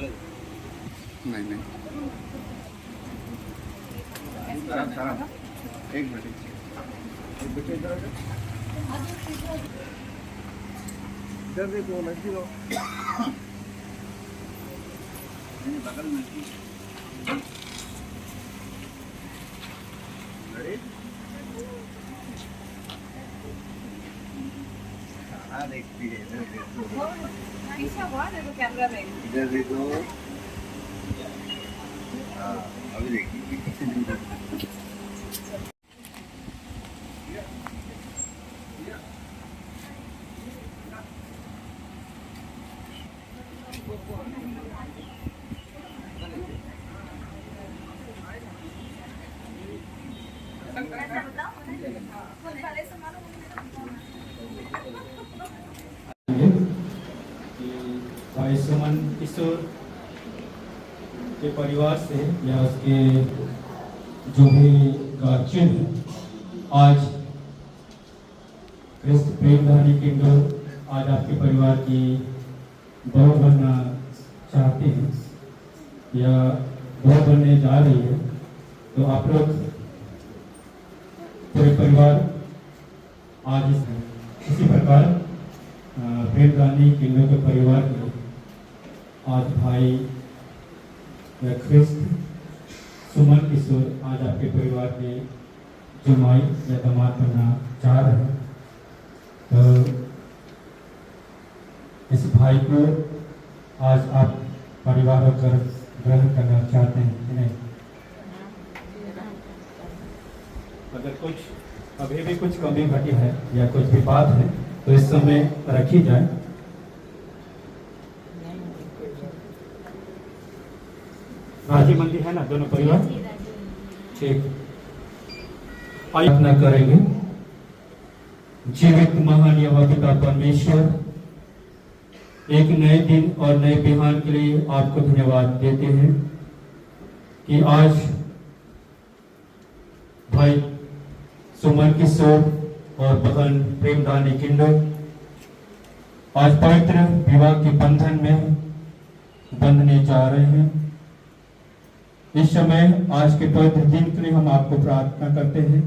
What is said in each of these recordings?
नहीं नहीं एक मिनट इधर देखो लड़की लो बगल में देखती है इधर देखो कैमरा में इधर देखो अभी देखिए भाई सुमन किशोर के परिवार से या उसके जो भी गार्जियन है आज क्रिस्त प्रेमधारी किंडो आज आपके परिवार की बहू बनना चाहते हैं या बहू बनने जा रही है, तो आप लोग पूरे परिवार आज इसी प्रकार प्रेमधारी किंडो के परिवार के आज भाई या क्रिस्त सुमन किशोर आज आपके परिवार के जमाई या दामाद बनना चाह रहे हैं। तो इस भाई को आज आप परिवार होकर ग्रहण करना चाहते हैं कि नहीं? अगर कुछ अभी भी कुछ कमी घटी है या कुछ भी बात है तो इस समय रखी जाए। राजी मंदी है ना दोनों परिवार? ठीक, प्रार्थना करेंगे। जीवित महान यहोवा पिता परमेश्वर, एक नए दिन और नए बिहान के लिए आपको धन्यवाद देते हैं कि आज भाई सुमन किशोर और बहन प्रेमधारी किंडो आज पवित्र विवाह के बंधन में बंधने जा रहे हैं। इस समय आज के पवित्र दिन के लिए हम आपको प्रार्थना करते हैं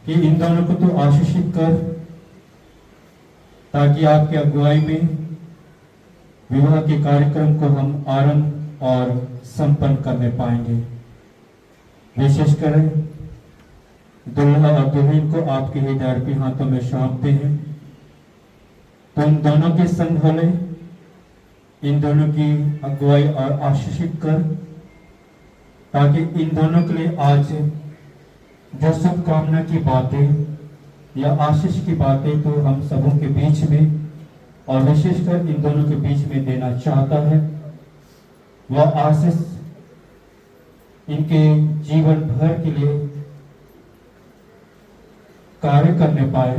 कि इन दोनों को तो आशीषित कर, ताकि आपकी अगुवाई में विवाह के कार्यक्रम को हम आरंभ और संपन्न करने पाएंगे। विशेषकर दुल्हा और दुल्हन को आपके हृदय हाथों में सौंपते हैं। तो इन दोनों के संग होले, इन दोनों की अगुवाई और आशीषित कर, ताकि इन दोनों के लिए आज जो शुभकामना की बातें या आशीष की बातें तो हम सबों के बीच में और विशेषकर इन दोनों के बीच में देना चाहता है, वह आशीष इनके जीवन भर के लिए कार्य करने पाए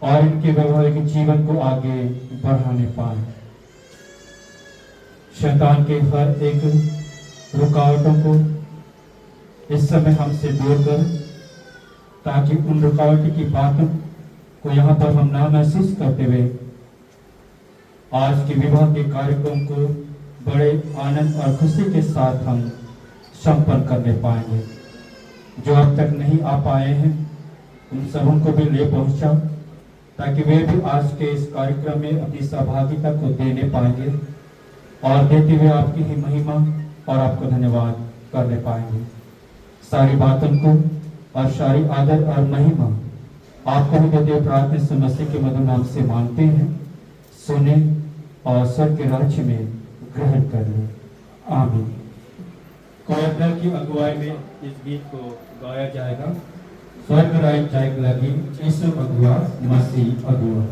और इनके वैवाहिक जीवन को आगे बढ़ाने पाए। शैतान के हर एक रुकावटों को इस समय हमसे दूर कर, ताकि उन रुकावट की बातों को यहाँ पर हम ना महसूस करते हुए आज के विवाह के कार्यक्रम को बड़े आनंद और खुशी के साथ हम संपन्न करने पाएंगे। जो अब तक नहीं आ पाए हैं उन सबों को भी ले पहुंचा, ताकि वे भी आज के इस कार्यक्रम में अपनी सहभागिता को देने पाएंगे और देते हुए आपकी ही महिमा और आपको धन्यवाद करने पाएंगे। सारी बातों को और सारी आदर और महिमा आपको ही देते प्रार्थना से मसीह के मधुर नाम से मांगते हैं। सुने और स्वर्ग के राज्य में ग्रहण कर लें। आमीन। कोयल दल की अगुवाई में इस गीत को गाया जाएगा। स्वर्ग राज्य जाएगा लगी यीशु अगुआ मसीह अगुआ।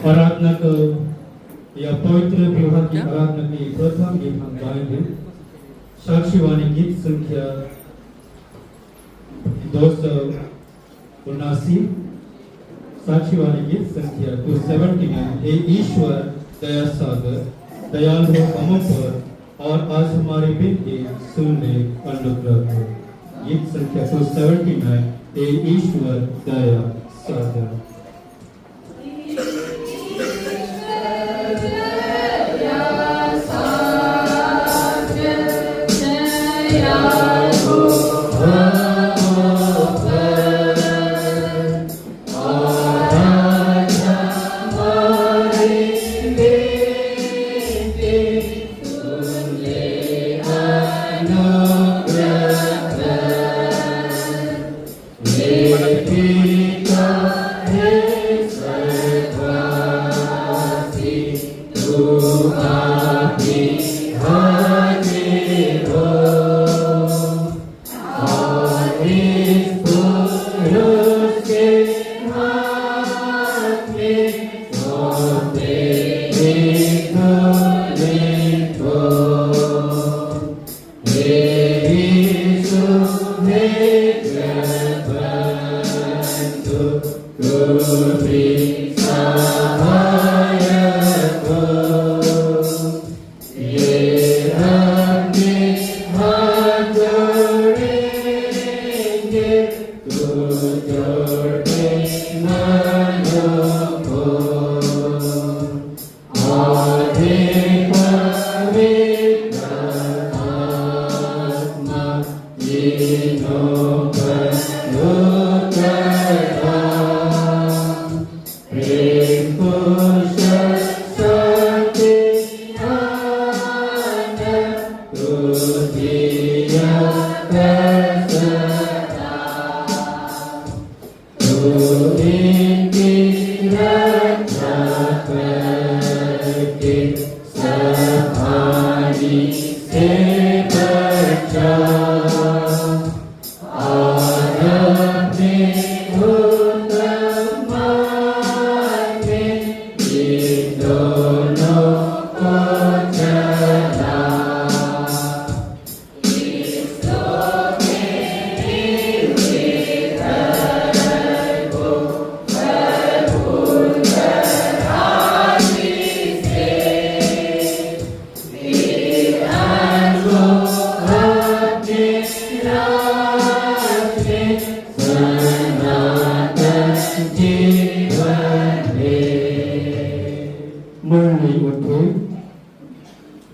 आराधना को या पवित्र विवाह की आराधना की प्रथम गीत हम गाएंगे। साक्षीवाणी गीत संख्या 279। साक्षीवाणी गीत संख्या 279। हे ईश्वर दया सागर दयाल हो हम पर और आज हमारी विनती सुन ले अनुग्रह हो। गीत संख्या 279। हे ईश्वर दया सागर।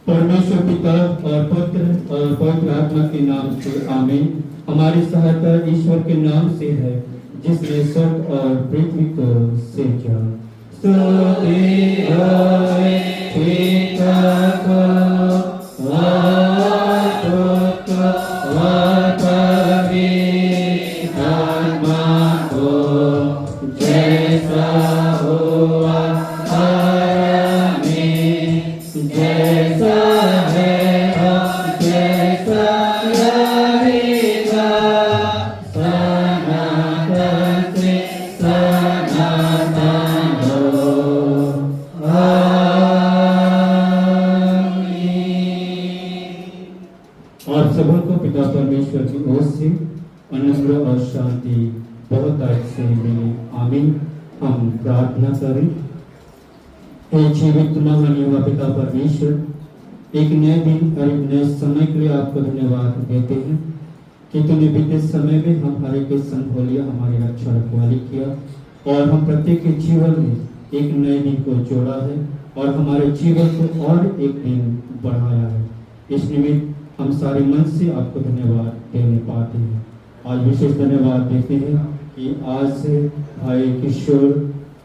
परमेश्वर पिता और पुत्र और पवित्र आत्मा के नाम से आमीन। हमारी सहायता ईश्वर के नाम से है जिसने स्वर्ग और पृथ्वी को सृजा। स्तुति होए पिता को और पुत्र और पवित्र आत्मा को, जैसा हुआ परमेश्वर की ओर से अनुग्रह और शांति बहुत आज से मिले। आमीन। हम प्रार्थना करें। हे जीवित महान युवा पिता परमेश्वर, एक नए दिन और एक नए समय के लिए आपको धन्यवाद देते हैं कि तुमने बीते समय में हमारे के संग हो लिया, हमारी रक्षा रखवाली किया और हम प्रत्येक के जीवन में एक नए दिन को जोड़ा है और हमारे जीवन को और एक दिन बढ़ाया है। इस निमित्त हम सारे मन से आपको धन्यवाद देने पाते हैं। आज विशेष धन्यवाद देते हैं कि आज से भाई किशोर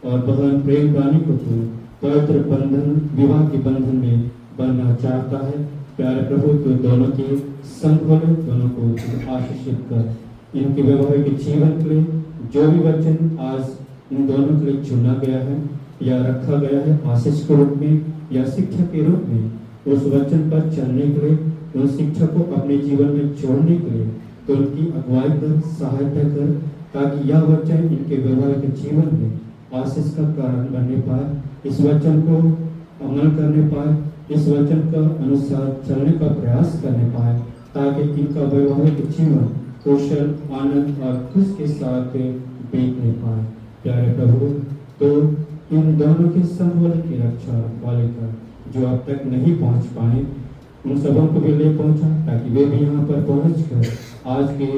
और बहन प्रेम रानी को तो पवित्र बंधन विवाह के बंधन में बनना चाहता है। प्यारे प्रभु तो दोनों के संबोल दोनों को आशीषित कर इनके वैवाहिक जीवन के लिए जो भी वचन आज इन दोनों के लिए चुना गया है या रखा गया है आशीष के रूप में या शिक्षा के रूप में उस वचन पर चलने के लिए उन शिक्षा को अपने जीवन में जोड़ने के लिए तो उनकी अगुवाई कर सहायता कर ताकि यह वचन इनके वैवाहिक जीवन में आशीष का कारण बनने पाए इस वचन को अमल करने पाए इस वचन का अनुसार चलने का प्रयास करने पाए ताकि इनका वैवाहिक जीवन कुशल आनंद और खुश के साथ बीतने पाए प्यारे प्रभु तो इन दोनों के संबल की रक्षा वाले कर जो अब तक नहीं पहुंच पाए उन सबों को भी ले पहुंचा ताकि वे भी यहाँ पर पहुंच कर आज के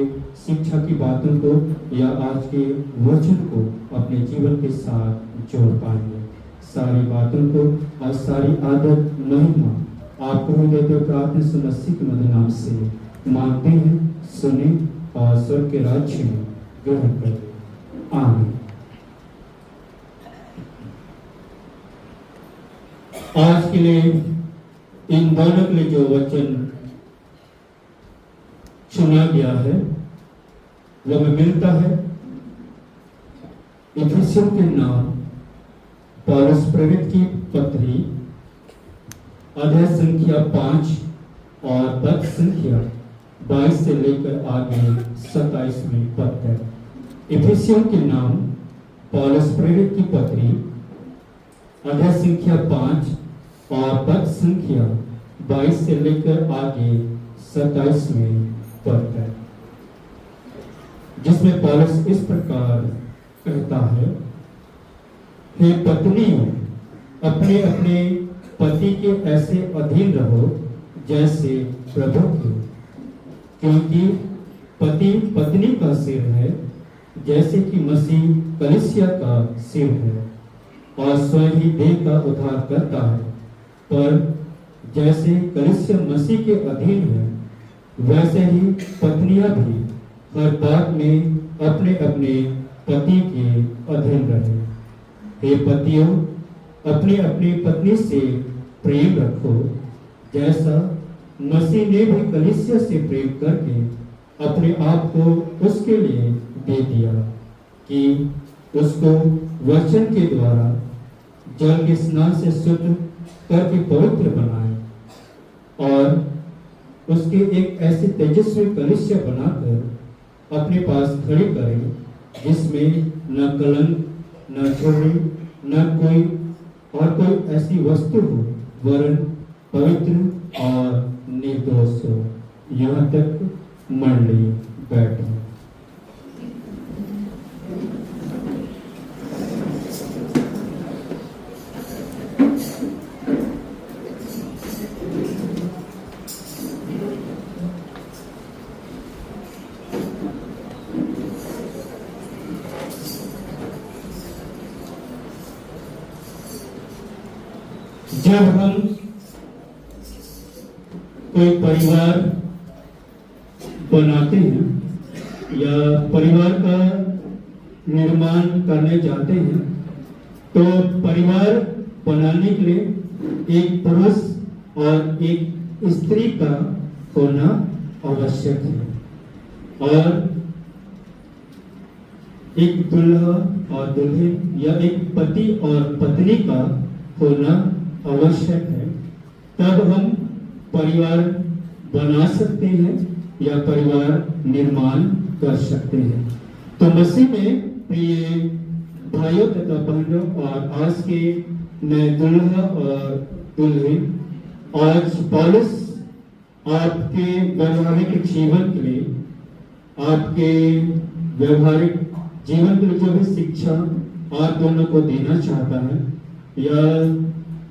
शिक्षा की बातों को या आज के वचन को अपने जीवन के साथ जोड़ पाएंगे सारी बातों को और सारी आदत महिमा आपको ही देते प्रार्थना से मसीह के मधुर नाम से मांगते हैं सुने और स्वर्ग के राज्य में ग्रहण करें आमीन। आज के लिए इन दोनों के लिए जो वचन चुना गया है वो हमें मिलता है इफिसियों के नाम पौलुस प्रेरित की पत्री अध्याय संख्या 5 और पद संख्या 22 से लेकर आगे 27 में पद है। इफिसियों के नाम पौलुस प्रेरित की पत्री अध्याय संख्या 5 और पद संख्या 22 से लेकर आगे 27 में पद है जिसमें पौलुस इस प्रकार कहता है हे पत्नियों अपने अपने पति के ऐसे अधीन रहो जैसे प्रभु के क्योंकि पति पत्नी का सिर है जैसे कि मसीह कलीसिया का सिर है और स्वयं ही देह का उद्धार करता है पर जैसे कलीसिया मसीह के अधीन है वैसे ही पत्नियां भी हर बात में अपने अपने पति के अधीन रहे हे पतियों अपने अपनी पत्नी से प्रेम रखो जैसा मसीह ने भी कलीसिया से प्रेम करके अपने आप को उसके लिए दे दिया कि उसको वचन के द्वारा जल के स्नान से शुद्ध करके पवित्र बनाए और उसके एक ऐसे तेजस्वी कलीसिया बनाकर अपने पास खड़ी करें जिसमें न कलंक न चोरी न कोई और कोई ऐसी वस्तु हो वरन पवित्र और निर्दोष हो यहाँ तक मंडली बैठो। जब हम कोई परिवार बनाते हैं या परिवार का निर्माण करने जाते हैं तो परिवार बनाने के लिए एक पुरुष और एक स्त्री का होना आवश्यक है और एक दूल्हा और दुल्हन या एक पति और पत्नी का होना आवश्यक है तब हम परिवार बना सकते हैं या परिवार निर्माण कर सकते हैं। तो मसीह में प्रिय भाइयों तथा बहनों और आज के नए दूल्हा और दुल्हन आज पौलुस आपके व्यवहारिक जीवन के लिए आपके व्यवहारिक जीवन के लिए जो भी शिक्षा आप दोनों को देना चाहता है या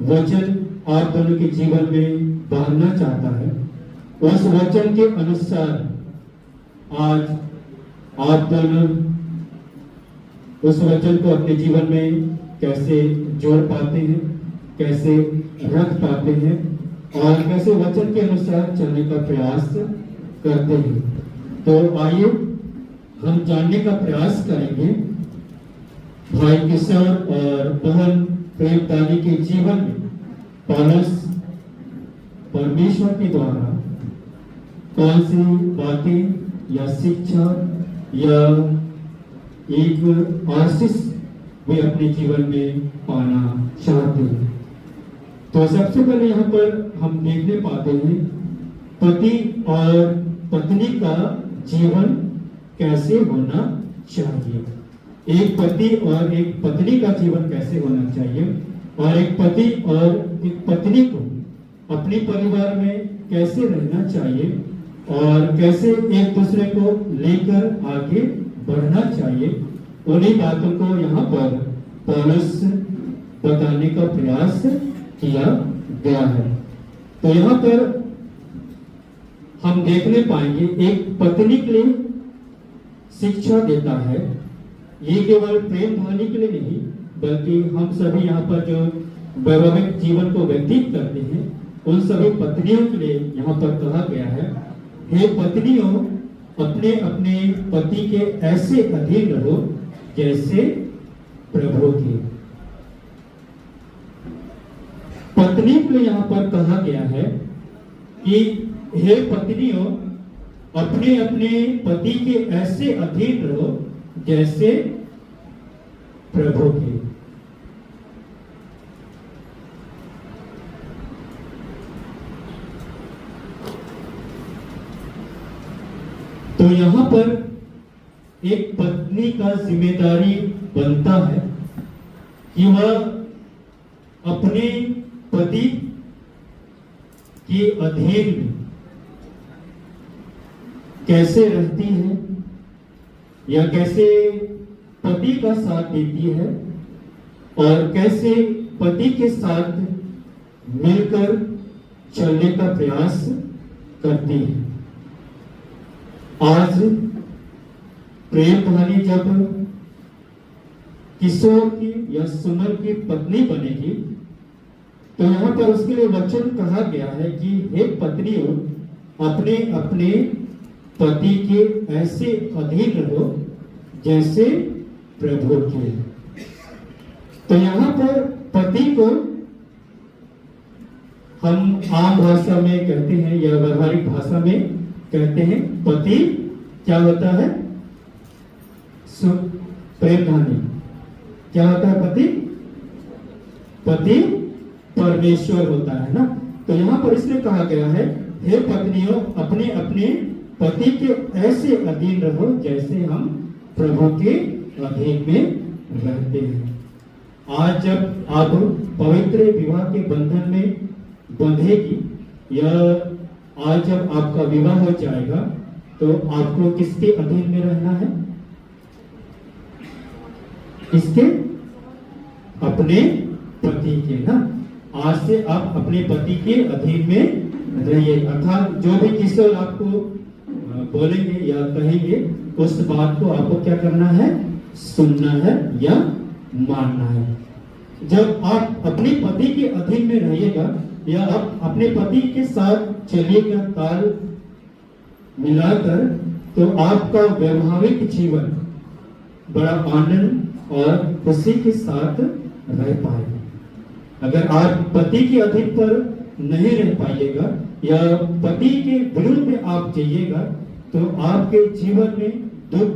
वचन आप दोनों के जीवन में बांधना चाहता है उस वचन के अनुसार आज आप दोनों उस वचन को अपने जीवन में कैसे जोड़ पाते हैं कैसे रख पाते हैं और कैसे वचन के अनुसार चलने का प्रयास करते हैं। तो आइए हम जानने का प्रयास करेंगे भाई किशोर और बहन प्रेमदानी के जीवन में परमेश्वर के द्वारा कौन सी बातें या शिक्षा या एक आशीष वे अपने जीवन में पाना चाहते हैं। तो सबसे पहले यहाँ पर हम देखने पाते हैं पति और पत्नी का जीवन कैसे होना चाहिए। एक पति और एक पत्नी का जीवन कैसे होना चाहिए और एक पति और एक पत्नी को अपने परिवार में कैसे रहना चाहिए और कैसे एक दूसरे को लेकर आगे बढ़ना चाहिए, उन्हीं बातों को यहाँ पर पौलुस बताने का प्रयास किया गया है। तो यहाँ पर हम देखने पाएंगे एक पत्नी के लिए शिक्षा देता है। ये केवल प्रेम कहानी के लिए नहीं, बल्कि हम सभी यहाँ पर जो वैवाहिक जीवन को व्यतीत करते हैं उन सभी पत्नियों के लिए यहाँ पर कहा गया है, हे पत्नियों, अपने अपने पति के ऐसे अधीन रहो जैसे प्रभु के। पत्नी को यहाँ पर कहा गया है कि हे पत्नियों, अपने अपने पति के ऐसे अधीन रहो जैसे प्रभु के। तो यहां पर एक पत्नी का जिम्मेदारी बनता है कि वह अपने पति के अधीन में कैसे रहती है या कैसे पति का साथ देती है और कैसे पति के साथ मिलकर चलने का प्रयास करती है। आज प्रेम कहानी जब किशोर की या सुमन की पत्नी बनेगी तो यहाँ पर उसके लिए वचन कहा गया है कि हे पत्नियों, अपने अपने पति के ऐसे अधीन रहो जैसे प्रभु के। तो यहाँ पर पति को हम आम भाषा में कहते हैं या व्यवहारिक भाषा में कहते हैं, पति क्या होता है? प्रेम कहानी क्या होता है? पति परमेश्वर होता है ना। तो यहाँ पर इसलिए कहा गया है, हे पत्नियों, अपने अपने पति के ऐसे अधीन रहो जैसे हम प्रभु के अधीन में रहते हैं। आज जब आप पवित्र विवाह के बंधन में बंधेगी या आज जब आपका विवाह हो जाएगा तो आपको किसके अधीन में रहना है? किसके? अपने पति के ना। आज से आप अपने पति के अधीन में रहिए। अर्थात जो भी किशोर आपको बोलेंगे या कहेंगे उस बात को आपको क्या करना है? सुनना है या मानना है। जब आप अपने पति के अधीन में रहिएगा या आप अपने पति के साथ चलिएगा ताल मिलाकर, तो आपका वैवाहिक जीवन बड़ा आनंद और खुशी के साथ रह पाएगा। अगर आप पति के अधीन पर नहीं रह पाइएगा या पति के विरुद्ध में आप जाइएगा तो आपके जीवन में दुख,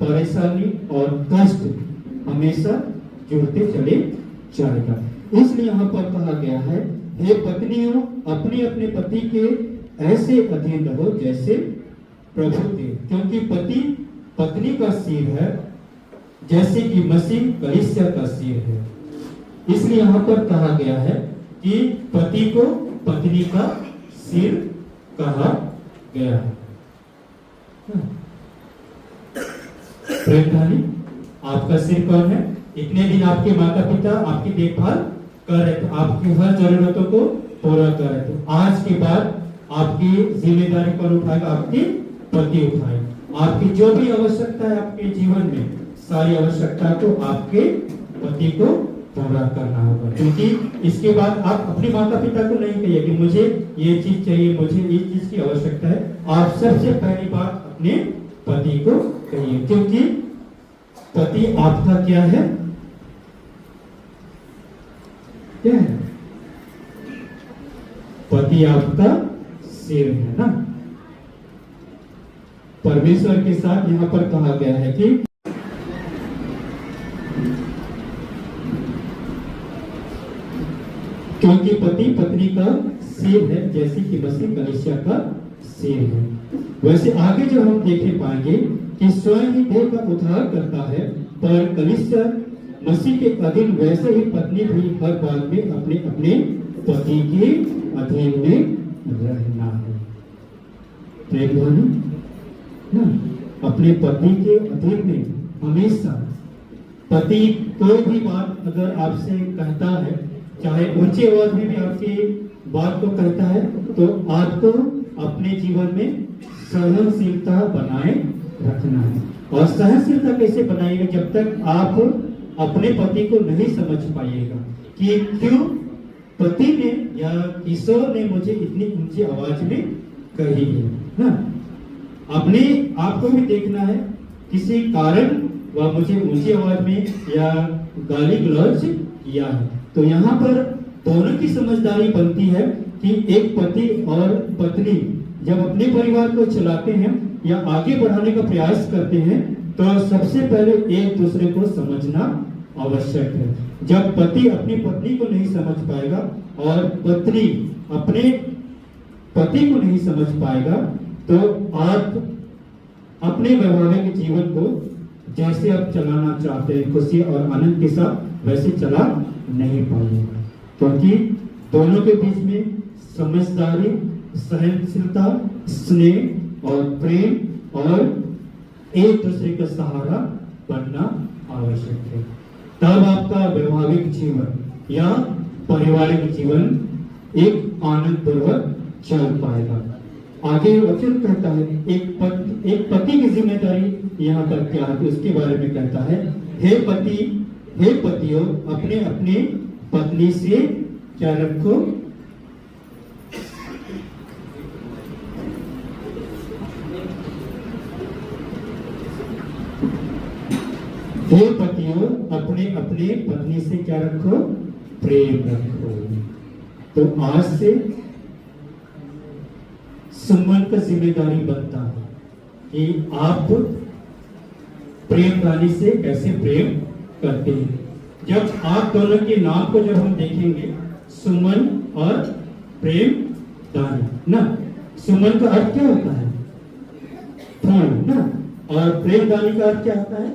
परेशानी और कष्ट हमेशा जुड़ते चले जाएगा। इसलिए यहाँ पर कहा गया है, हे पत्नियों, अपने अपने पति के ऐसे अधीन रहो जैसे प्रभु के, क्योंकि पति पत्नी का सिर है जैसे कि मसीह कलीसिया का सिर है। इसलिए यहाँ पर कहा गया है कि पति को पत्नी का सिर कहा गया है। प्रेम कहानी, आपका सिर कौन है? इतने दिन आपके माता पिता आपकी देखभाल कर रहे थे, आपकी हर जरूरतों को पूरा कर रहे थे। आज के बाद आपकी जिम्मेदारी कौन उठाएगा? आपके पति उठाएगा। आपकी जो भी आवश्यकता है आपके जीवन में, सारी आवश्यकता को आपके पति को पूरा करना होगा। क्योंकि इसके बाद आप अपने माता पिता को नहीं कहिए कि मुझे ये चीज चाहिए, मुझे इस चीज की आवश्यकता है। आप सबसे पहली बात अपने पति को कहिए, क्योंकि पति आपका क्या है? क्या है? पति पति आपका सिर है ना। परमेश्वर के साथ यहाँ पर कहा गया है कि क्योंकि पति पत्नी का सिर है, जैसे कि मसीह कलीसिया का सिर है। वैसे आगे जो हम देखे पाएंगे कि स्वयं ही देह का उद्धार करता है, पर कलीसिया मसीह के अधीन, वैसे ही पत्नी भी हर बात में अपने अपने पति के अधीन में रहना है। ना, अपने पति के अधीन में हमेशा। पति कोई भी बात अगर आपसे कहता है, चाहे ऊंची आवाज में भी आपकी बात को कहता है, तो आपको अपने जीवन में सहनशीलता बनाए रखना है। और सहनशीलता कैसे बनाएगा? जब तक आप अपने पति को नहीं समझ पाइएगा कि क्यों पति ने या ईश्वर ने मुझे इतनी ऊंची आवाज में कही है ना। अपने आपको भी देखना है, किसी कारण वह मुझे ऊंची आवाज में या गाली गलौज किया है। तो यहाँ पर दोनों की समझदारी बनती है कि एक पति और पत्नी जब अपने परिवार को चलाते हैं या आगे बढ़ाने का प्रयास करते हैं, तो सबसे पहले एक दूसरे को समझना आवश्यक है। जब पति अपनी पत्नी को नहीं समझ पाएगा और पत्नी अपने पति को नहीं समझ पाएगा, तो आप अपने वैवाहिक जीवन को जैसे आप चलाना चाहते हैं खुशी और आनंद के साथ, वैसे चला नहीं पाएगा। क्योंकि दोनों के बीच में समझदारी, सहनशीलता, स्नेह और प्रेम और एक दूसरे का सहारा बनना आवश्यक है। तब आपका वैवाहिक जीवन या पारिवारिक जीवन एक आनंद पूर्वक चल पाएगा। आगे वचन कहता है, एक पति की जिम्मेदारी यहाँ पर क्या है, उसके बारे में कहता है, हे पतियों, अपने अपने पत्नी से क्या रखो, हे पतियों, अपने अपने पत्नी से क्या रखो, प्रेम रखो। तो आज से सुमन का जिम्मेदारी बनता है कि आप प्रेम रानी से कैसे प्रेम करते हैं। जब आप दोनों के नाम को जब हम देखेंगे, सुमन और प्रेम दानी ना, सुमन का अर्थ क्या होता है, फूल ना, और प्रेम दानी का अर्थ क्या होता है,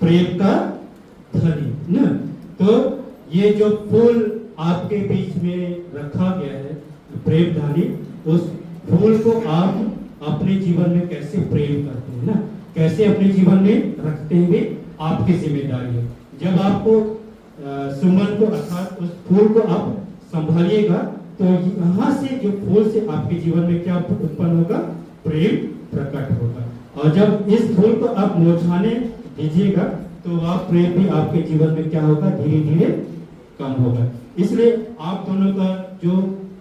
प्रेम का धनी ना। तो ये जो फूल आपके बीच में रखा गया है, प्रेम धानी, उस फूल को आप अपने जीवन में कैसे प्रेम करते हैं ना, कैसे अपने जीवन में रखते हुए आपकी जिम्मेदारी है। जब आपको सुमन को अर्थात उस फूल को आप संभालिएगा, तो यहाँ से जो फूल से आपके जीवन में क्या उत्पन्न होगा, प्रेम प्रकट होगा। और जब इस फूल को आप मुरझाने दीजिएगा, तो आप प्रेम भी आपके जीवन में क्या होगा, धीरे धीरे कम होगा। इसलिए आप दोनों का जो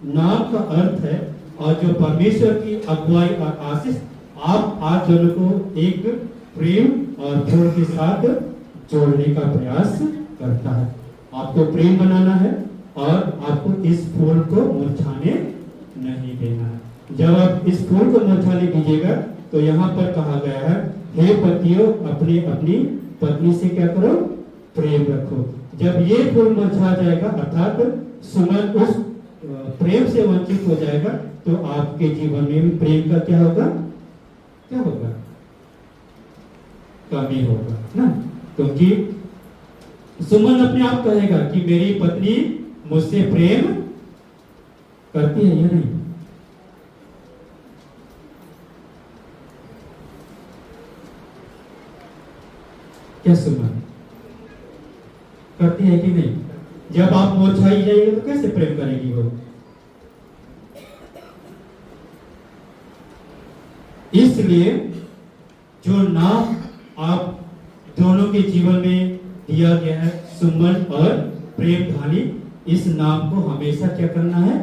नाम का अर्थ है और जो परमेश्वर की अगुवाई और आशीष, आप आज दोनों को एक प्रेम और फूल के साथ जोड़ने का प्रयास करता है। आपको प्रेम बनाना है और आपको इस फूल को मुरझाने नहीं देना है। जब आप इस फूल को मुरझाने दीजिएगा, तो यहाँ पर कहा गया है, हे पतियों, अपनी अपनी पत्नी से क्या करो, प्रेम रखो। जब ये फूल मुरझा जाएगा, अर्थात सुमन उस प्रेम से वंचित हो जाएगा, तो आपके जीवन में भी प्रेम का क्या होगा, क्या होगा, कमी होगा ना। क्योंकि सुमन अपने आप कहेगा कि मेरी पत्नी मुझसे प्रेम करती है या नहीं। क्या सुमन करती है कि नहीं? जब आप मुरझाई जाइएगा तो कैसे प्रेम करेगी वो? इसलिए जो नाम आप दोनों के जीवन में दिया गया है, सुमन और प्रेम धानी, इस नाम को हमेशा क्या करना है,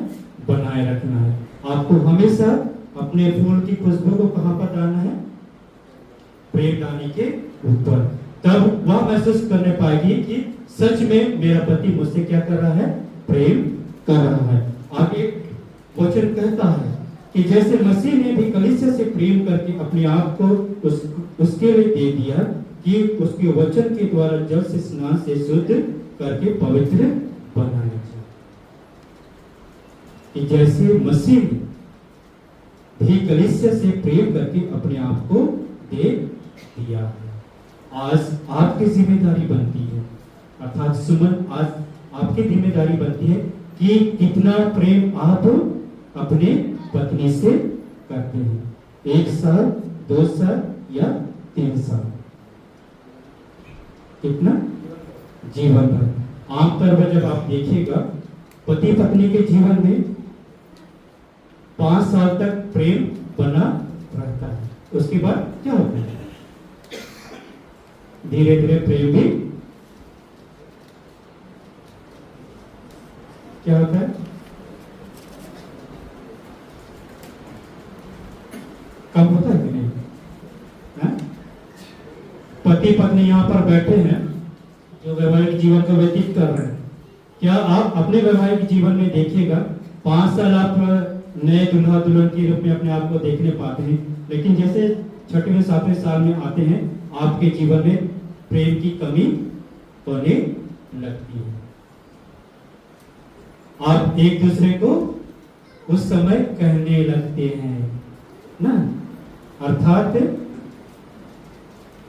बनाए रखना है। आपको हमेशा अपने फूल की खुशबू को कहां पर डालना है, प्रेम धानी के ऊपर। तब वह महसूस करने पाएगी कि सच में मेरा पति मुझसे क्या कर रहा है, प्रेम कर रहा है। आगे वचन कहता है कि जैसे मसीह ने भी कलीसिया से प्रेम करके अपने आप को उसके लिए दे दिया कि उसके वचन के द्वारा जल से स्नान से शुद्ध करके पवित्र बनाया जाए। कि जैसे मसीह ने भी कलीसिया से प्रेम करके अपने आप को दे दिया है। आज आपकी जिम्मेदारी बनती है, अर्थात सुमन, आज आपकी जिम्मेदारी बनती है कि कितना प्रेम आप अपने पत्नी से करते हैं। 1 साल, 2 साल या 3 साल, कितना? जीवन भर। आमतौर पर जब आप देखिएगा पति पत्नी के जीवन में 5 साल तक प्रेम बना रहता है। उसके बाद क्या होता है? धीरे धीरे प्रेम भी क्या होता है? कम होता है कि नहीं? पति पत्नी यहाँ पर बैठे हैं जो वैवाहिक जीवन को व्यतीत कर रहे हैं। क्या आप अपने वैवाहिक जीवन में देखिएगा 5 साल आप नए दुल्हा दुल्हन के रूप में अपने आप को देखने पाते हैं, लेकिन जैसे 6वें 7वें साल में आते हैं आपके जीवन में प्रेम की कमी होने लगती है। आप एक दूसरे को उस समय कहने लगते हैं ना, अर्थात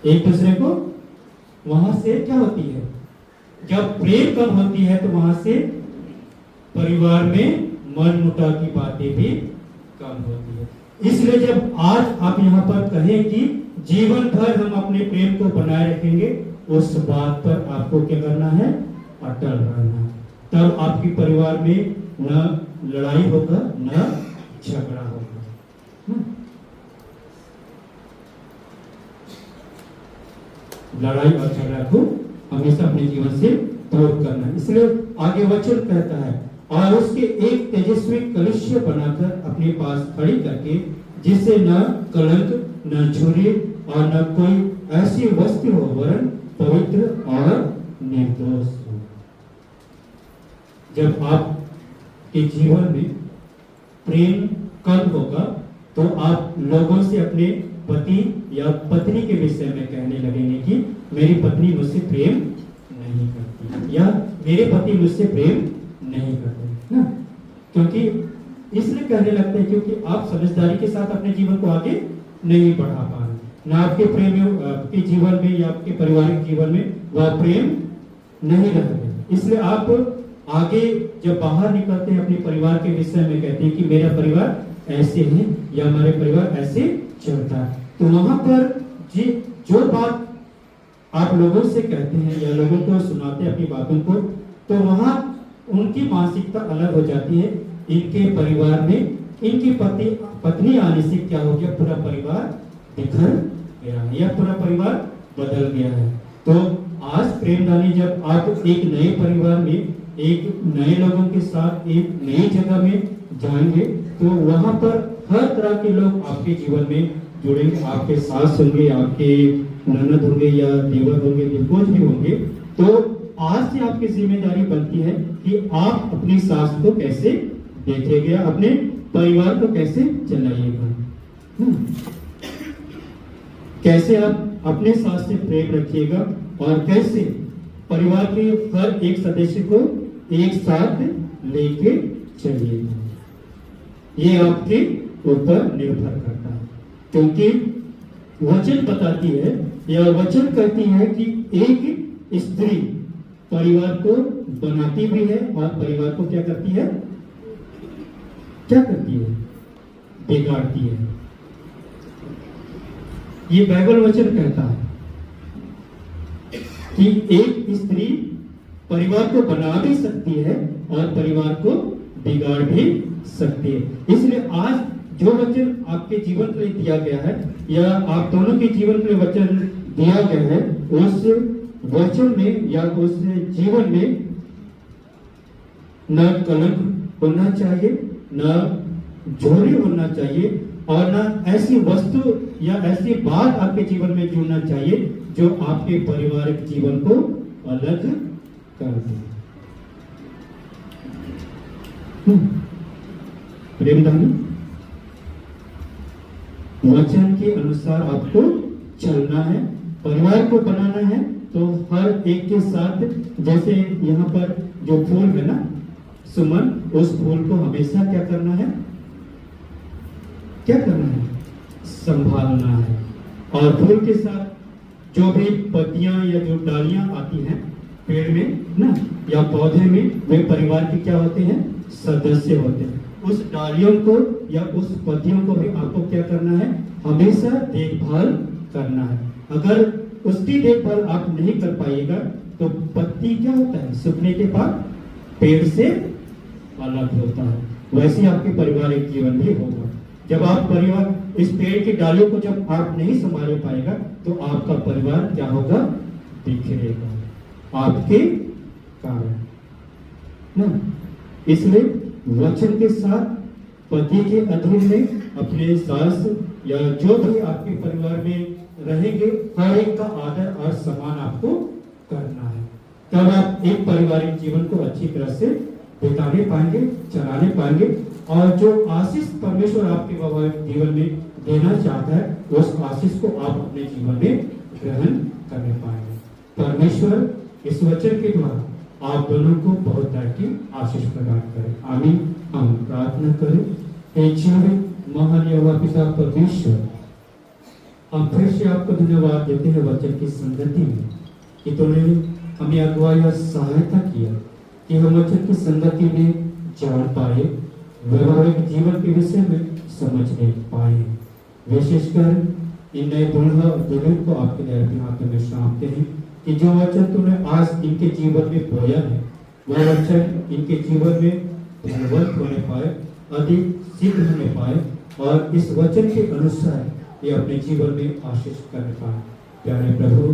एक दूसरे को वहां से क्या होती है, जब प्रेम कम होती है तो वहां से परिवार में मन मुटाव की बातें भी कम होती है। इसलिए जब आज आप यहाँ पर कहें कि जीवन भर हम अपने प्रेम को बनाए रखेंगे, उस बात पर आपको क्या करना है? अटल रहना। तब आपके परिवार में न लड़ाई होगा न झगड़ा होगा। लड़ाई और झगड़ा को हमेशा अपने जीवन से दूर करना। इसलिए आगे वचन कहता है, और उसके एक तेजस्वी कलश बनाकर अपने पास खड़ी करके, जिससे न कलंक न झुर्री और न कोई ऐसी वस्तु हो, वरन पवित्र और निर्दोष हो। जब आपके जीवन में प्रेम कम होगा तो आप लोगों से अपने पति या पत्नी के विषय में कहने लगेंगे कि मेरी पत्नी मुझसे प्रेम नहीं करती या मेरे पति मुझसे प्रेम नहीं करते ना, क्योंकि इसलिए कहने लगते हैं क्योंकि आप समझदारी के साथ अपने जीवन को आगे नहीं बढ़ा पा रहे, ना आपके प्रेमियों के जीवन में या आपके पारिवारिक जीवन में वह प्रेम नहीं रह गए। इसलिए आप आगे जब बाहर निकलते हैं अपने परिवार के विषय में कहते हैं कि मेरा परिवार ऐसे है या हमारे परिवार ऐसे चलता है, तो वहां पर जो बात आप लोगों से कहते हैं या लोगों को सुनाते हैं अपनी बातों को, तो वहां उनकी मानसिकता अलग हो जाती है। इनके परिवार में इनकी पत्नी आने से क्या हो गया, पूरा परिवार बिखर गया है या पूरा परिवार बदल गया है। तो आज प्रेमदानी जब आप एक नए परिवार में एक नए लोगों के साथ एक नई जगह में जाएंगे तो वहां पर हर तरह के लोग आपके जीवन में जुड़ेंगे। आपके सास होंगे, आपके ननद होंगे या देवर होंगे, कुछ भी होंगे। तो आज से आपकी जिम्मेदारी बनती है कि आप अपनी सास को कैसे देखेंगे, अपने परिवार को कैसे चलाइएगा, कैसे आप अपने सास से प्रेम रखिएगा और कैसे परिवार के हर एक सदस्य को एक साथ लेके चलिएगा। ये आपके ऊपर निर्भर करता है, क्योंकि वचन बताती है या वचन कहती है कि एक स्त्री परिवार को बनाती भी है और परिवार को क्या करती है, बिगाड़ती है। ये बाइबल वचन कहता है कि एक स्त्री परिवार को बना भी सकती है और परिवार को बिगाड़ भी सकती है। इसलिए आज जो वचन आपके जीवन के लिए दिया गया है या आप दोनों के जीवन के लिए वचन दिया गया है, उस वचन में या उस जीवन में न कलंक होना चाहिए, न झोरी होना चाहिए और न ऐसी वस्तु या ऐसी बात आपके जीवन में जुड़ना चाहिए जो आपके पारिवारिक जीवन को अलग कर दे। प्रेमदानी, वचन के अनुसार आपको चलना है, परिवार को बनाना है। तो हर एक के साथ, जैसे यहाँ पर जो फूल है ना सुमन, उस फूल को हमेशा क्या करना है, क्या करना है, संभालना है। और फूल के साथ जो भी पत्तियां या जो डालियां आती हैं पेड़ में ना या पौधे में, वे परिवार के क्या होते हैं, सदस्य होते हैं। उस डालियों को या उस पत्तियों को भी आपको क्या करना है, हमेशा देखभाल करना है। अगर उसकी देखभाल आप नहीं कर पाइएगा तो पत्ती क्या होता है, सूखने के बाद पेड़ से अलग होता है। वैसे आपके पारिवारिक जीवन भी होगा। जब आप परिवार इस पेड़ की डालियों को जब आप नहीं संभाल पाएगा तो आपका परिवार क्या होगा, बिखरेगा आपके कारण ना। इसलिए वचन के साथ पति के अधीन में अपने सास या जो भी आपके परिवार में रहेंगे, हर एक का आदर और सम्मान आपको करना है। तब आप एक पारिवारिक जीवन को अच्छी तरह से बिताने पाएंगे, चलाने पाएंगे। और जो आशीष परमेश्वर आपके वैवाहिक जीवन में देना चाहता है, उस आशीष को आप अपने जीवन में ग्रहण करने पाएंगे। परमेश्वर इस वचन के द्वारा आप दोनों को बहुत तरह की आशीष प्रदान करें। आमीन। हम प्रार्थना करें। हे जीवित महान यहोवा पिता परमेश्वर, हम फिर से आपको धन्यवाद देते हैं वचन की संगति में कि तूने हमें अगुवाई और सहायता किया कि हम वचन की संगति में जान पाए, वैवाहिक जीवन के विषय में समझने पाए। विशेषकर इन नए दुल्हा और दुल्हन को आपके दया हाथों में सौंपते हैं कि जो वचन तूने आज इनके जीवन में बोया है, वह वचन इनके जीवन में फलवंत होने पाए, अधिक सिद्ध होने पाए और इस वचन के अनुसार ये अपने जीवन में आशीष कर पाए। प्यारे प्रभु,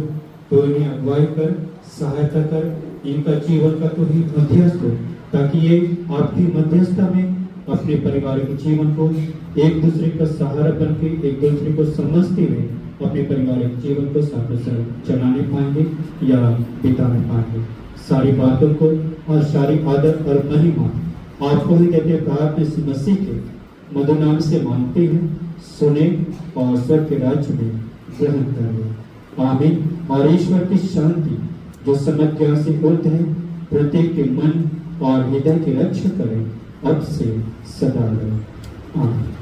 तो इन्हें अगुवाई कर, सहायता कर, इनका जीवन का तो ही मध्यस्थ हो, ताकि ये आपकी मध्यस्थता में अपने पारिवारिक जीवन को एक दूसरे का सहारा बन के, एक दूसरे को समझते हुए अपने पारिवारिक जीवन को साथ साथ चलाने पाएंगे या बिताने पाएंगे। सारी बातों को और सारी आदत और महिमा आपको ही देते प्रार्थना मसीह के मधुर नाम से मांगते हैं, सुने और स्वर्ग के राज्य में ग्रहण करें। आमीन। और ईश्वर की शांति जो समझ ज्ञान से उर्ध्व है, प्रत्येक के मन और हृदय की रक्षा करें, अब से सदा रहे। आमीन।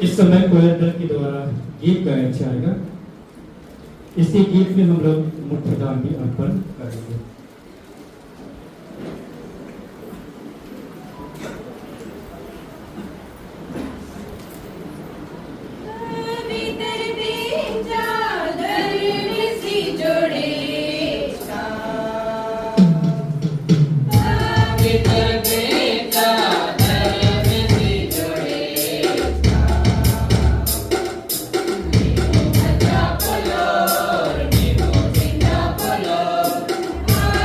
इस समय कोयल दल के द्वारा गीत गाया जाएगा। इसी गीत में हम लोग मुख्य दान भी अर्पण करेंगे। Polo,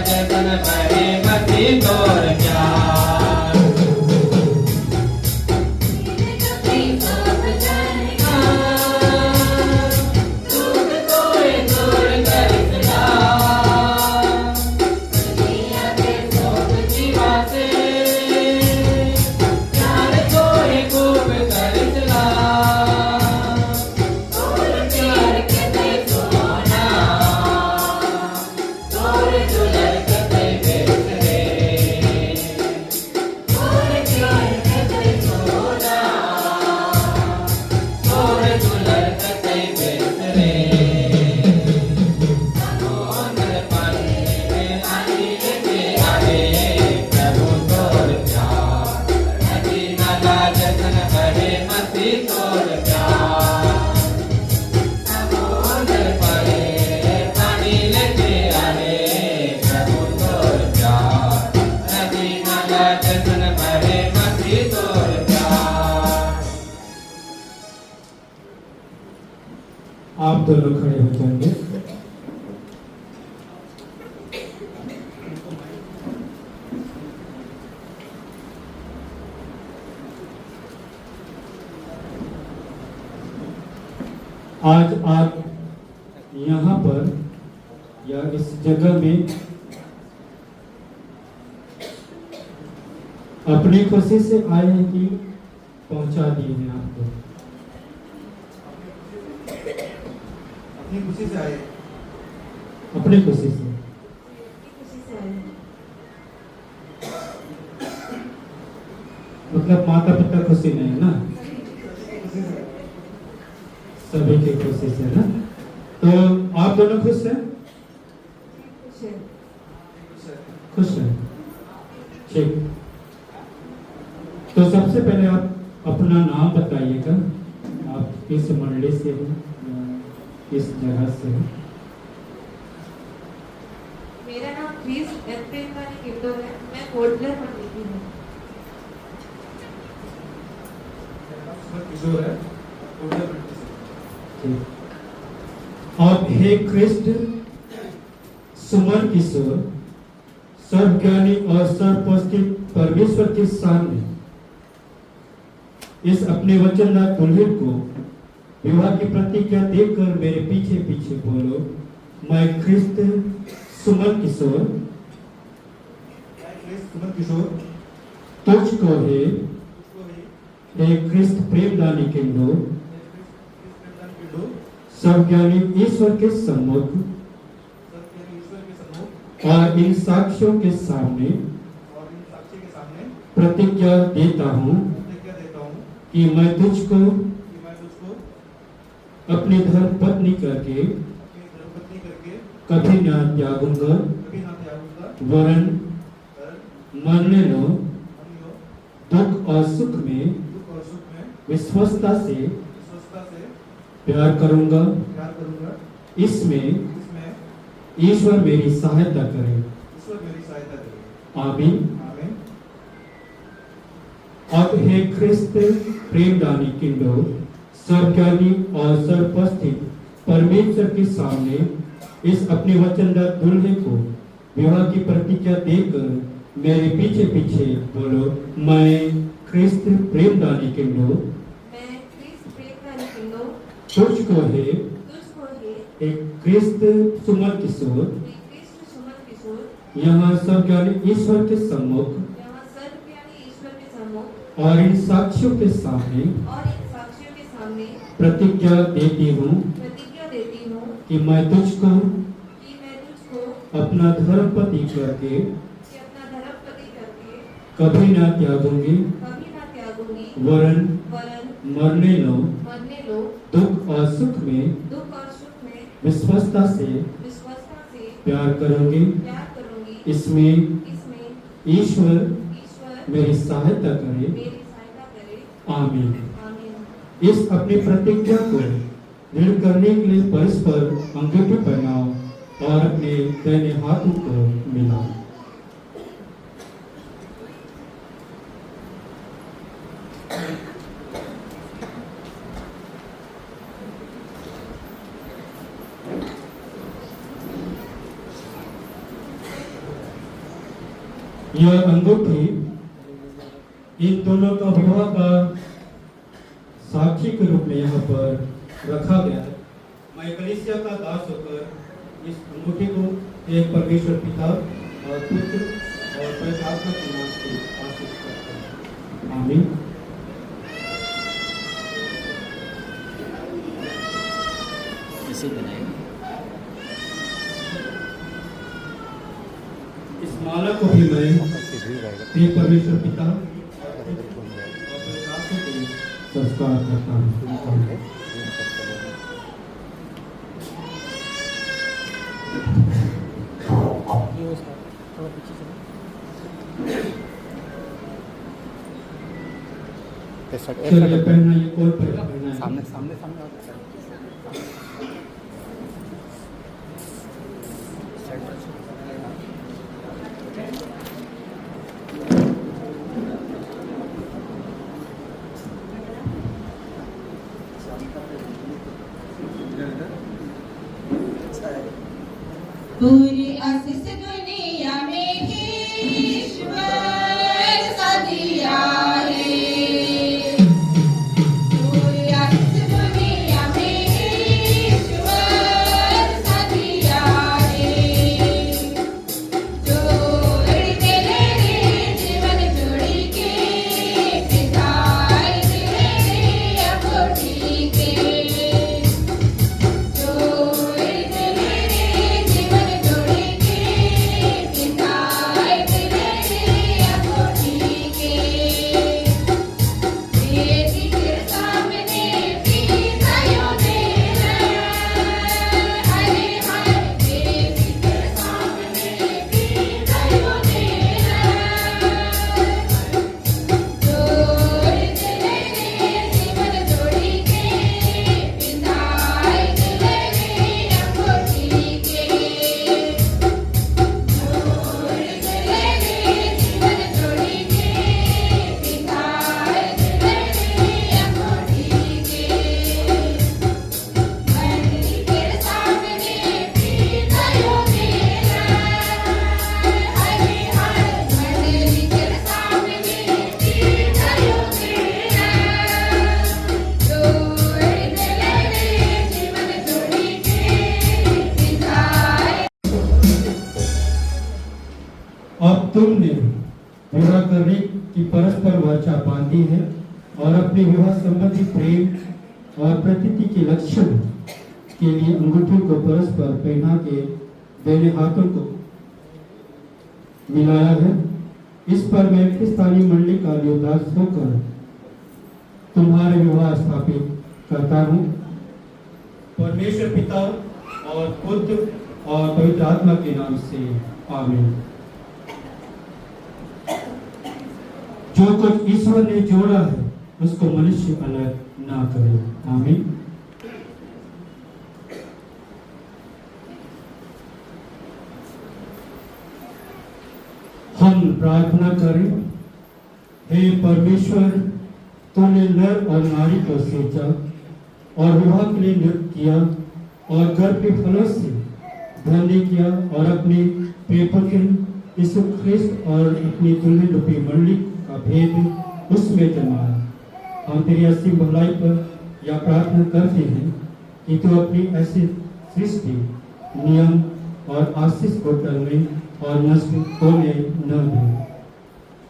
जतन बहे मति तोर प्यार। दुख तोरे दूर करिसला, दुनिया के सोच जीवा से प्यार तोरे खूब करिसला। तोर प्यार के ते सोना, तोर दुलर के ते बेसरे, तोर प्यार के ते सोना, तोर दुलर के ते बेसरे। समुद्र पानी में आनी लेके आवे प्रभु तोर प्यार। नदी नाला जतन बहे मति तोर प्यार। समुद्र पानी लेके आवे प्रभु तोर प्यार। नदी नाला जतन बहे मति तोर प्यार। आप दोनों खड़े हो जाएंगे। आज आप यहाँ पर या इस जगह में अपनी खुशी से आए हैं कि पहुंचा दिए हैं आपको? अपनी खुशी से आए। अपनी खुशी से। मतलब माता पिता खुशी नहीं है ना, सभी की खुशी से ना। तो आप दोनों खुश हैं? खुश हैं, ठीक। तो सबसे पहले आप अपना नाम बताइएगा, आप किस मंडली से हो या किस जगह से हो? मेरा नाम क्रिस एप्रिल वाली किंडो है। मैं कोटलर मंडली की हूँ। किशोर है, कोटला मंडली से। ठीक। और हे कृष्ण सुमन किशोर, सर्वज्ञानी और सर्वोपस्थित परमेश्वर के सामने इस अपने वचनदार दुल्हन को विवाह की प्रतिज्ञा देकर मेरे पीछे पीछे बोलो, मैं कृष्ण सुमन किशोर सुमन किशोर तुझको हे कृष्ण प्रेमदानी किंडो सर्वज्ञानी ईश्वर के सम्मुख और इन साक्ष्यों के सामने प्रतिज्ञा देता हूँ कि मैं तुझको अपनी धर्म पत्नी करके कभी न त्यागूंगा, वरन मरने लो दुख और सुख में विश्वस्तता से प्यार करूंगा। इसमें ईश्वर मेरी सहायता करे। आमीन। अब हे ख्रिस्त प्रेमदानी किंडो सर्वज्ञानी और सर्वोपस्थित परमेश्वर के सामने इस अपने वचनदार दुल्हे को विवाह की प्रतिज्ञा देकर मेरे पीछे पीछे बोलो, मैं ख्रिस्त प्रेमदानी किंडो तुझको है एक कृष्ण सुमन किशोर यहाँ सर्वज्ञानी ईश्वर के सम्मुख और इन साक्ष्यों के सामने प्रतिज्ञा देती हूँ कि मैं तुझको अपना धर्म पति करके कभी ना त्यागूंगी, वरन मरने लो दुख और सुख में विश्वस्तता से प्यार करूंगी। इसमें ईश्वर मेरी सहायता करे। आमीन। इस अपनी प्रतिज्ञा को दृढ़ करने के लिए परस्पर अंगूठी पहनाओ और अपने दाहिने हाथों को मिलाओ। यह अंगूठी इन दोनों का विवाह का साक्षी के रूप में यहाँ पर रखा गया है। मैं कलीसिया का दास होकर इस अंगूठी को एक परमेश्वर पिता और पुत्र और पवित्र आत्मा के नाम से आशीष करता हूँ। आमीन। कैसे बनाएगा? इस माला को भी मैं प्रिय परमेश्वर पिता और पवित्र आत्मा के संस्कार करता हूँ। चलिए पहना, ये कौन पहना है? सामने सामने सामने पूरी आशीष दुनिया में ईश्वर सा दिया है। पूरी आशीष दुनिया में ईश्वर सा दिया है। जोड़ते रे जीवन जोड़ी के विदाई दे अकोठी के। अब तुमने विवाह करने की परस्पर वाचा बांधी है और अपने विवाह संबंधी प्रेम और प्रतीति के लक्षण के लिए अंगूठी को परस्पर पहना के दोनों हाथों को मिलाया है। इस पर मैं क्रिस्तानी मंडली का लियोदास होकर तुम्हारे विवाह स्थापित करता हूँ। परमेश्वर पिता और पुत्र और पवित्र आत्मा के नाम से आमीन। जो कुछ ईश्वर ने जोड़ा है उसको मनुष्य अलग ना करे। आमीन। हम प्रार्थना करें। हे परमेश्वर, तूने नर और नारी को सोचा और विवाह के लिए नियुक्त किया और गर्भ के फलों से धन्य किया और अपने प्रिय पुत्र यीशु ख्रिस्त और अपनी दुल्हन रूपी मंडली का भेद उसमें जमाया। हम तेरी असीम भलाई पर यह प्रार्थना करते हैं कि तू अपनी ऐसी सृष्टि नियम और आशीष को टलने और नष्ट होने न दे,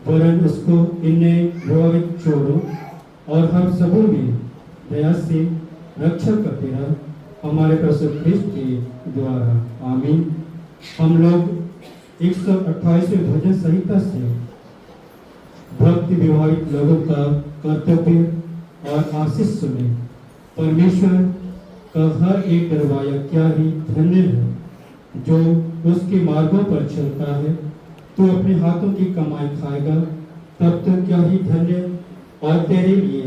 वरन उसको इन्हें प्रभावित छोड़ो और हम सबों में दया से रक्षा करते रह हमारे प्रभु ख्रिस्त के द्वारा। आमीन। हम लोग 128वें भजन संहिता से भक्ति विवाहित लोगों का कर्तव्य और आशीष सुने। परमेश्वर का हर एक दरवाजा क्या ही धन्य है जो उसके मार्गों पर चलता है। तू अपने हाथों की कमाई खाएगा तब तो क्या ही धन्य और तेरे लिए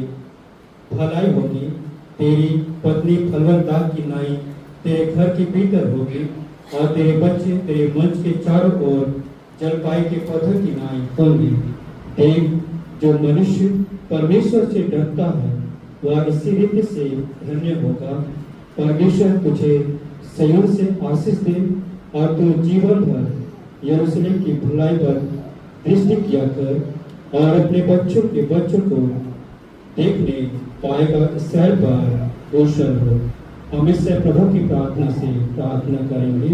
भलाई होगी। तेरी पत्नी फलवरदार की नाई तेरे घर के भीतर होगी और तेरे बच्चे तेरे मंच के चारों ओर जलपाई के पौधों की नाई होंगी। देख, जो मनुष्य परमेश्वर से डरता है वह इसी रीति से धन्य होगा। परमेश्वर तुझे संयोग से आशीष दे और तू जीवन भर यरूशलेम की भलाई पर दृष्टि किया कर और अपने बच्चों को देखने पाएगा। इसराइल पर कुशल हो। हम इससे प्रभु की प्रार्थना से प्रार्थना करेंगे।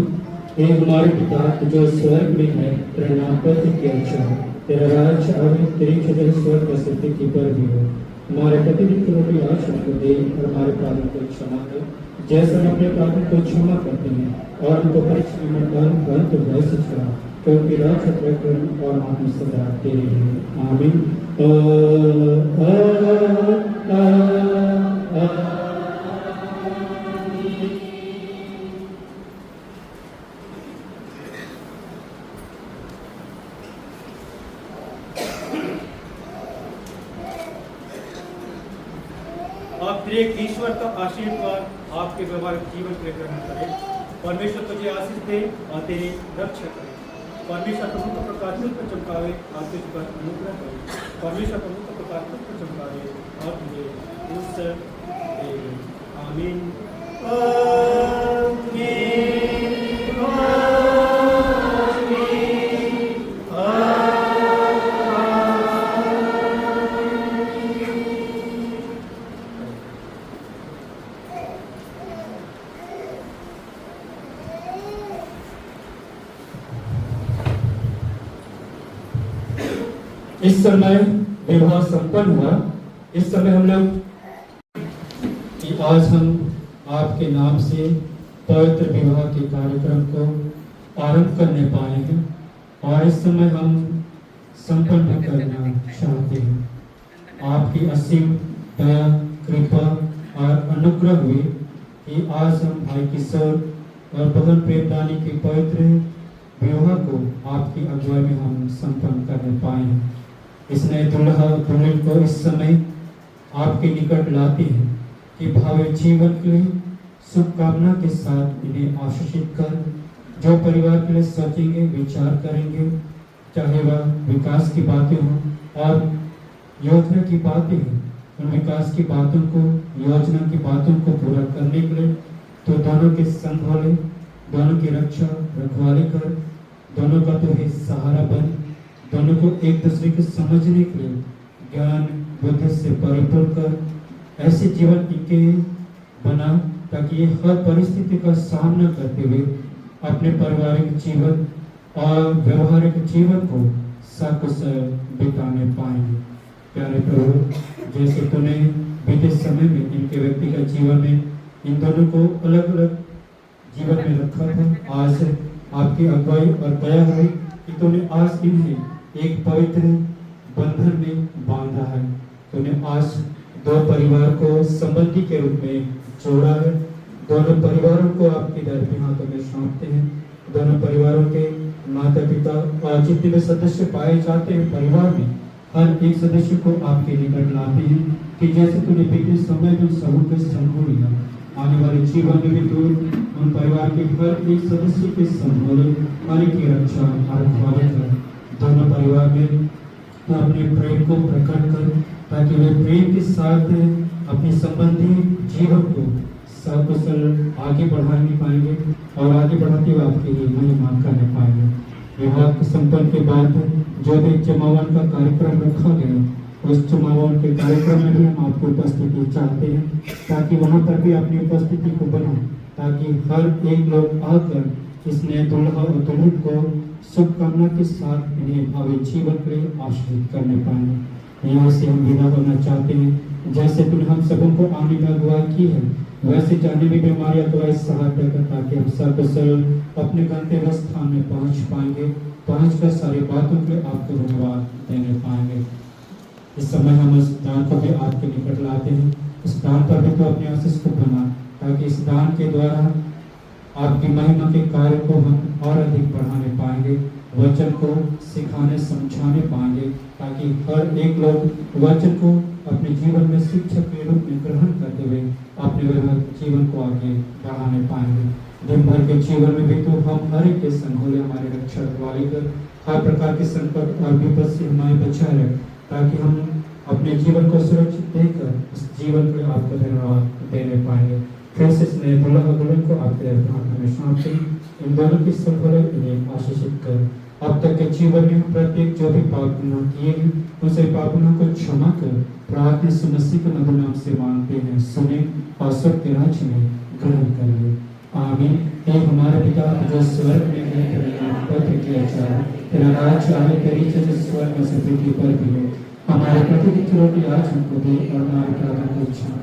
हे हमारे पिता जो स्वर्ग में है, तेरा नाम पवित्र किया जाए, तेरा राज्य आए, तेरी इच्छा स्वर्ग में सत्य की पर भी हो। हमारे प्रतिदिन की रोटी आज हमको दे और हमारे अपराधों को क्षमा कर जैसे हम अपने अपराधों को क्षमा करते हैं, और हमको परीक्षा में मत डाल परंतु वैसे छुड़ा, क्योंकि राज्य प्रकरण और आत्म सदा तेरे हैं। आमीन। आप एक ईश्वर का आशीर्वाद आपके व्यवहारिक जीवन के लिए ग्रहण करें। परमेश्वर तुझे आशीष दे और तेरी रक्षा करे। परमेश्वर प्रभु का प्रकाश तुझ पर चमकावे, आपके पर अनुग्रह करे। परमेश्वर प्रभु का प्रकाश तुझ पर चमकावे और तुझे उत्सव दे। आमीन। इस समय विवाह संपन्न हुआ। इस समय हम लोग कि आज हम आपके नाम से पवित्र विवाह के कार्यक्रम को आरंभ करने पाए हैं, और इस समय हम संपन्न करना चाहते हैं। आपकी असीम दया, कृपा और अनुग्रह हुई कि आज हम भाई किशोर और बहन प्रेमदानी के पवित्र विवाह को आपकी अगुवाई में हम संपन्न करने पाए हैं। इस नए दुल्हा दुल्हन को इस समय आपके निकट लाते हैं कि भावी जीवन के लिए शुभकामना के साथ इन्हें आशीषित कर जो परिवार के लिए सोचेंगे, विचार करेंगे, चाहे वह विकास की बातें हों और योजना की बातें हों, उन विकास की बातों को, योजना की बातों को पूरा करने के लिए तो दोनों के संभाले, दोनों की रक्षा रखवाली कर, दोनों का तो ही सहारा बन, दोनों को एक दूसरे को समझने के लिए ज्ञान बुद्धि से परिपूर्ण कर ऐसे जीवन इनके बना ताकि ये हर परिस्थिति का सामना करते हुए अपने पारिवारिक जीवन और व्यवहारिक जीवन को सकुशल बिताने पाएंगे। प्यारे प्रभु, जैसे तूने बीते समय में इनके व्यक्तिगत जीवन में इन दोनों को अलग अलग जीवन में रखा था, आज आपकी अगुवाई और दया हुई कि तूने आज इन्हें एक पवित्र बंधन में बांधा है। तूने आज दो परिवार को संबंधी के रूप में जोड़ा है। दोनों परिवारों को आपके दर पे हाथों में सौंपते हैं। दोनों परिवारों के माता पिता और जितने भी सदस्य पाए जाते हैं परिवार में, हर एक सदस्य को आपके निकट लाते हैं कि जैसे तूने बीते समय में सबों को संभाल लिया, आने वाले जीवन में भी तू उन परिवार के हर एक सदस्य के संभाले, हर की रक्षा और रखवाली कर। दोनों परिवार में तो अपने प्रेम को प्रकट कर ताकि वे प्रेम के साथ अपने संबंधी जीवन को सकुशल आगे बढ़ाने पाएंगे और आगे बढ़ाते हुए आपके लिए महिमा करने पाएंगे। विवाह के संपन्न के बाद जो भी चुमावन का कार्यक्रम रखा गया, उस चुमावन के कार्यक्रम में भी हम आपकी उपस्थिति चाहते हैं ताकि वहाँ पर भी अपनी उपस्थिति को बनाए, ताकि हर एक लोग आकर इस नए दुल्हा और दुल्हन को शुभकामना के साथ इन्हें भावी जीवन के लिए आशीर्वाद करने पाएंगे। यहाँ से हम विदा होना चाहते हैं। जैसे तूने हम सबों को आने में अगुवाई की है, वैसे जाने में भी हमारी अगुवाई सहायता कर ताकि हम सकुशल अपने गंतव्य स्थान में पहुँच पाएंगे, पहुँच कर सारी बातों के आपको धन्यवाद देने पाएंगे। इस समय हम इस दान को भी आपके निकट लाते हैं। इस दान पर भी तो अपने आशीष को बना ताकि इस दान के द्वारा आपकी महिमा के कार्य को हम और अधिक बढ़ाने पाएंगे, वचन को सिखाने समझाने पाएंगे ताकि हर एक लोग वचन को अपने जीवन में शिक्षक के रूप में ग्रहण करते हुए अपने वैवाहिक जीवन को आगे बढ़ाने पाएंगे। दिन भर के जीवन में भी तो हम हर एक के संघोले हमारे रक्षा रखवाली कर हर प्रकार के संकट और विपद से हमारे बचाए रहे ताकि हम अपने जीवन को सुरक्षित देकर इस जीवन को आपको धन्यवाद देने पाएंगे। फिर से इस नए दुल्हा दुल्हन को आपके हाथ में सौंपते इन दोनों की संभल इन्हें आशीषित कर अब तक के जीवन में प्रत्येक जो भी पाप न किए हैं उसे पापों को क्षमा कर प्रार्थना यीशु मसीह के मधुर नाम से मांगते हैं, सुने और सबके राज्य में ग्रहण करिए। आमीन। हे हमारे पिता जो स्वर्ग में है, तेरा नाम पवित्र किया जाए, तेरा राज्य आए, तेरी इच्छा जो स्वर्ग में से पृथ्वी पर भी हो। हमारे प्रतिदिन की रोटी आज हमको दे और हमारे अपराधों को क्षमा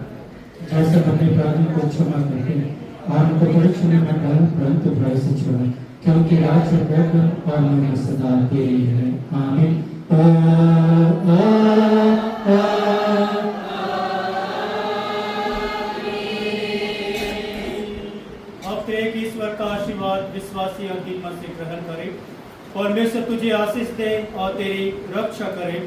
जैसे हमने अपराधों को क्षमा करते हैं, और हमको परीक्षा में मत डाल परंतु बुराई से छुड़ा, क्योंकि राज्य बल और महिमा सदा तेरी है। आमीन। अब तेरे की ईश्वर का आशीर्वाद विश्वासी अंतिम मन से ग्रहण करे। परमेश्वर तुझे आशीष दे और तेरी रक्षा करे।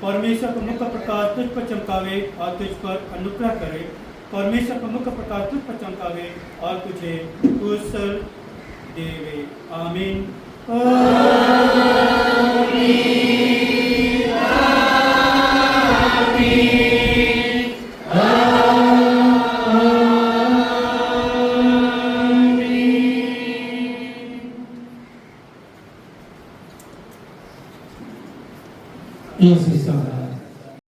परमेश्वर का मुख प्रकाश तुझ पर चमकावे और तुझ पर अनुग्रह करे। परमेश्वर का मुख प्रकाश तुझ पर चमकावे और तुझे कुशल देवे। आमीन। यीशु